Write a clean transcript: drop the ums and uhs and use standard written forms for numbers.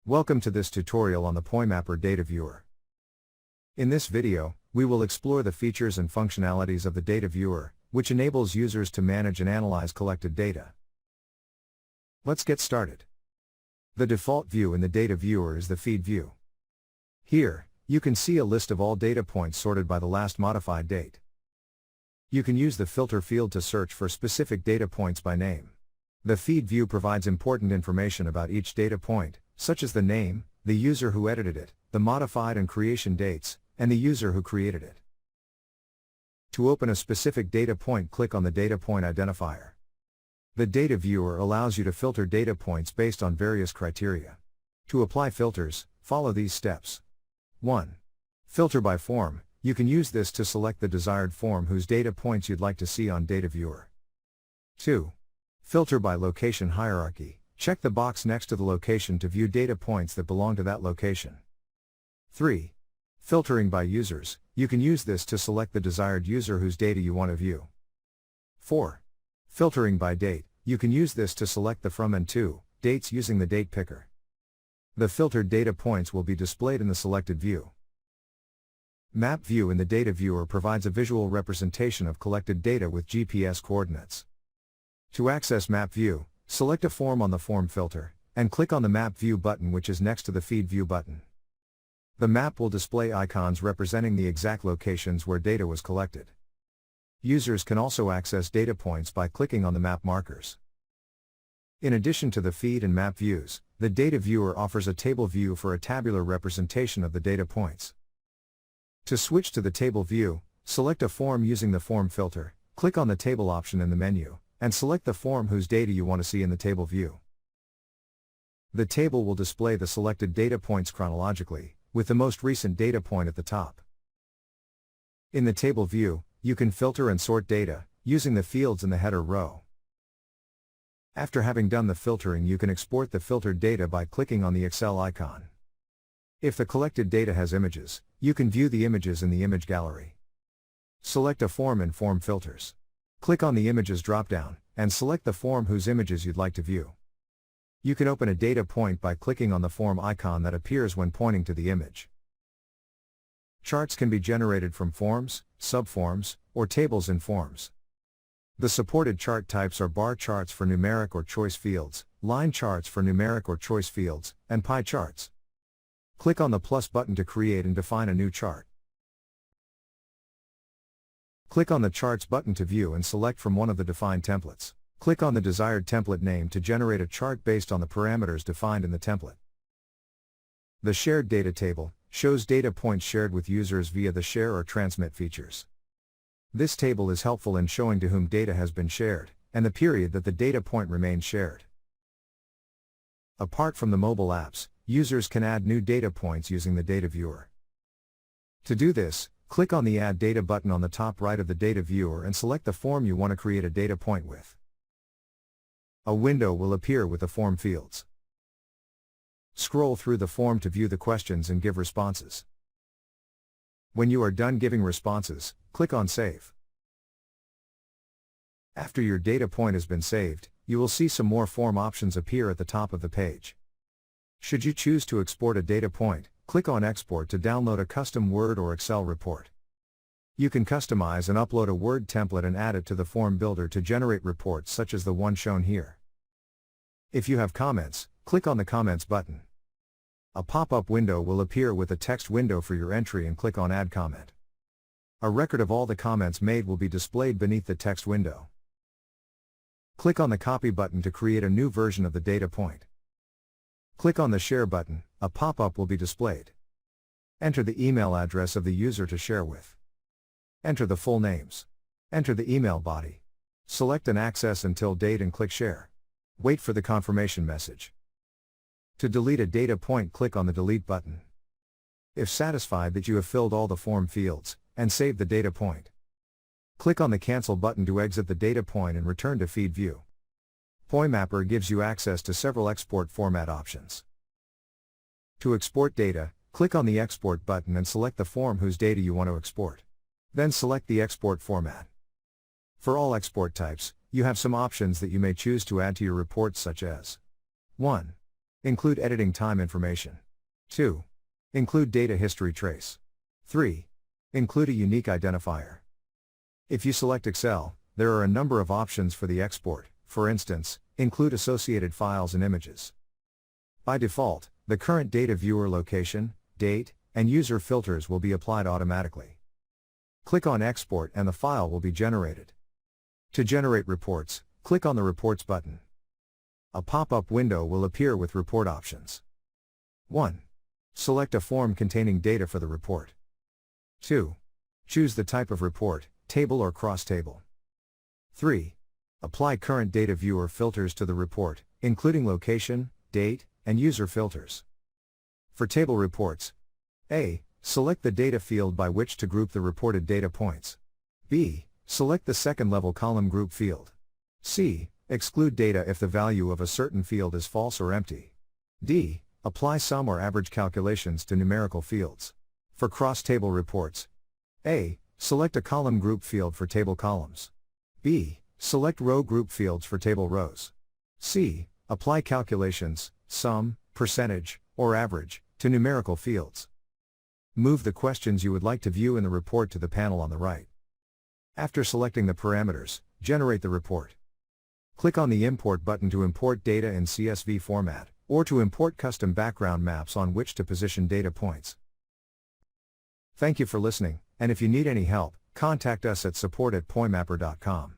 Welcome to this tutorial on the Poimapper Data Viewer. In this video, we will explore the features and functionalities of the Data Viewer, which enables users to manage and analyze collected data. Let's get started. The default view in the Data Viewer is the Feed view. Here, you can see a list of all data points sorted by the last modified date. You can use the Filter field to search for specific data points by name. The Feed view provides important information about each data point, such as the name, the user who edited it, the modified and creation dates, and the user who created it. To open a specific data point, click on the data point identifier. The Data Viewer allows you to filter data points based on various criteria. To apply filters, follow these steps. 1. Filter by form. You can use this to select the desired form whose data points you'd like to see on Data Viewer. 2. Filter by location hierarchy. Check the box next to the location to view data points that belong to that location. 3. Filtering by users. You can use this to select the desired user whose data you want to view. 4. Filtering by date. You can use this to select the from and to dates using the date picker. The filtered data points will be displayed in the selected view. Map view in the Data Viewer provides a visual representation of collected data with GPS coordinates. To access Map view, select a form on the Form filter, and click on the Map View button, which is next to the Feed View button. The map will display icons representing the exact locations where data was collected. Users can also access data points by clicking on the map markers. In addition to the Feed and Map views, the Data Viewer offers a table view for a tabular representation of the data points. To switch to the table view, select a form using the Form filter, click on the Table option in the menu, and select the form whose data you want to see in the table view. The table will display the selected data points chronologically, with the most recent data point at the top. In the table view, you can filter and sort data, using the fields in the header row. After having done the filtering, you can export the filtered data by clicking on the Excel icon. If the collected data has images, you can view the images in the image gallery. Select a form in Form Filters. Click on the Images drop-down, and select the form whose images you'd like to view. You can open a data point by clicking on the form icon that appears when pointing to the image. Charts can be generated from forms, subforms, or tables in forms. The supported chart types are bar charts for numeric or choice fields, line charts for numeric or choice fields, and pie charts. Click on the plus button to create and define a new chart. Click on the Charts button to view and select from one of the defined templates. Click on the desired template name to generate a chart based on the parameters defined in the template. The Shared Data table shows data points shared with users via the Share or Transmit features. This table is helpful in showing to whom data has been shared, and the period that the data point remains shared. Apart from the mobile apps, users can add new data points using the Data Viewer. To do this, click on the Add Data button on the top right of the Data Viewer and select the form you want to create a data point with. A window will appear with the form fields. Scroll through the form to view the questions and give responses. When you are done giving responses, click on Save. After your data point has been saved, you will see some more form options appear at the top of the page. Should you choose to export a data point, click on Export to download a custom Word or Excel report. You can customize and upload a Word template and add it to the form builder to generate reports such as the one shown here. If you have comments, click on the Comments button. A pop-up window will appear with a text window for your entry and click on Add Comment. A record of all the comments made will be displayed beneath the text window. Click on the Copy button to create a new version of the data point. Click on the Share button, a pop-up will be displayed. Enter the email address of the user to share with. Enter the full names. Enter the email body. Select an access until date and click Share. Wait for the confirmation message. To delete a data point, click on the Delete button. If satisfied that you have filled all the form fields, and saved the data point, click on the Cancel button to exit the data point and return to Feed view. Poimapper gives you access to several export format options. To export data, click on the Export button and select the form whose data you want to export. Then select the export format. For all export types, you have some options that you may choose to add to your reports, such as 1. Include editing time information. 2. Include data history trace. 3. Include a unique identifier. If you select Excel, there are a number of options for the export. For instance, include associated files and images. By default, the current data viewer location, date, and user filters will be applied automatically. Click on Export and the file will be generated. To generate reports, click on the Reports button. A pop-up window will appear with report options. 1. Select a form containing data for the report. 2. Choose the type of report, table or cross-table. 3. Apply current data viewer filters to the report, including location, date, and user filters. For table reports, A. Select the data field by which to group the reported data points. B. Select the second-level column group field. C. Exclude data if the value of a certain field is false or empty. D. Apply sum or average calculations to numerical fields. For cross-table reports, A. Select a column group field for table columns. B. Select row group fields for table rows. C. Apply calculations, sum, percentage, or average, to numerical fields. Move the questions you would like to view in the report to the panel on the right. After selecting the parameters, generate the report. Click on the Import button to import data in CSV format, or to import custom background maps on which to position data points. Thank you for listening, and if you need any help, contact us at support@poimapper.com.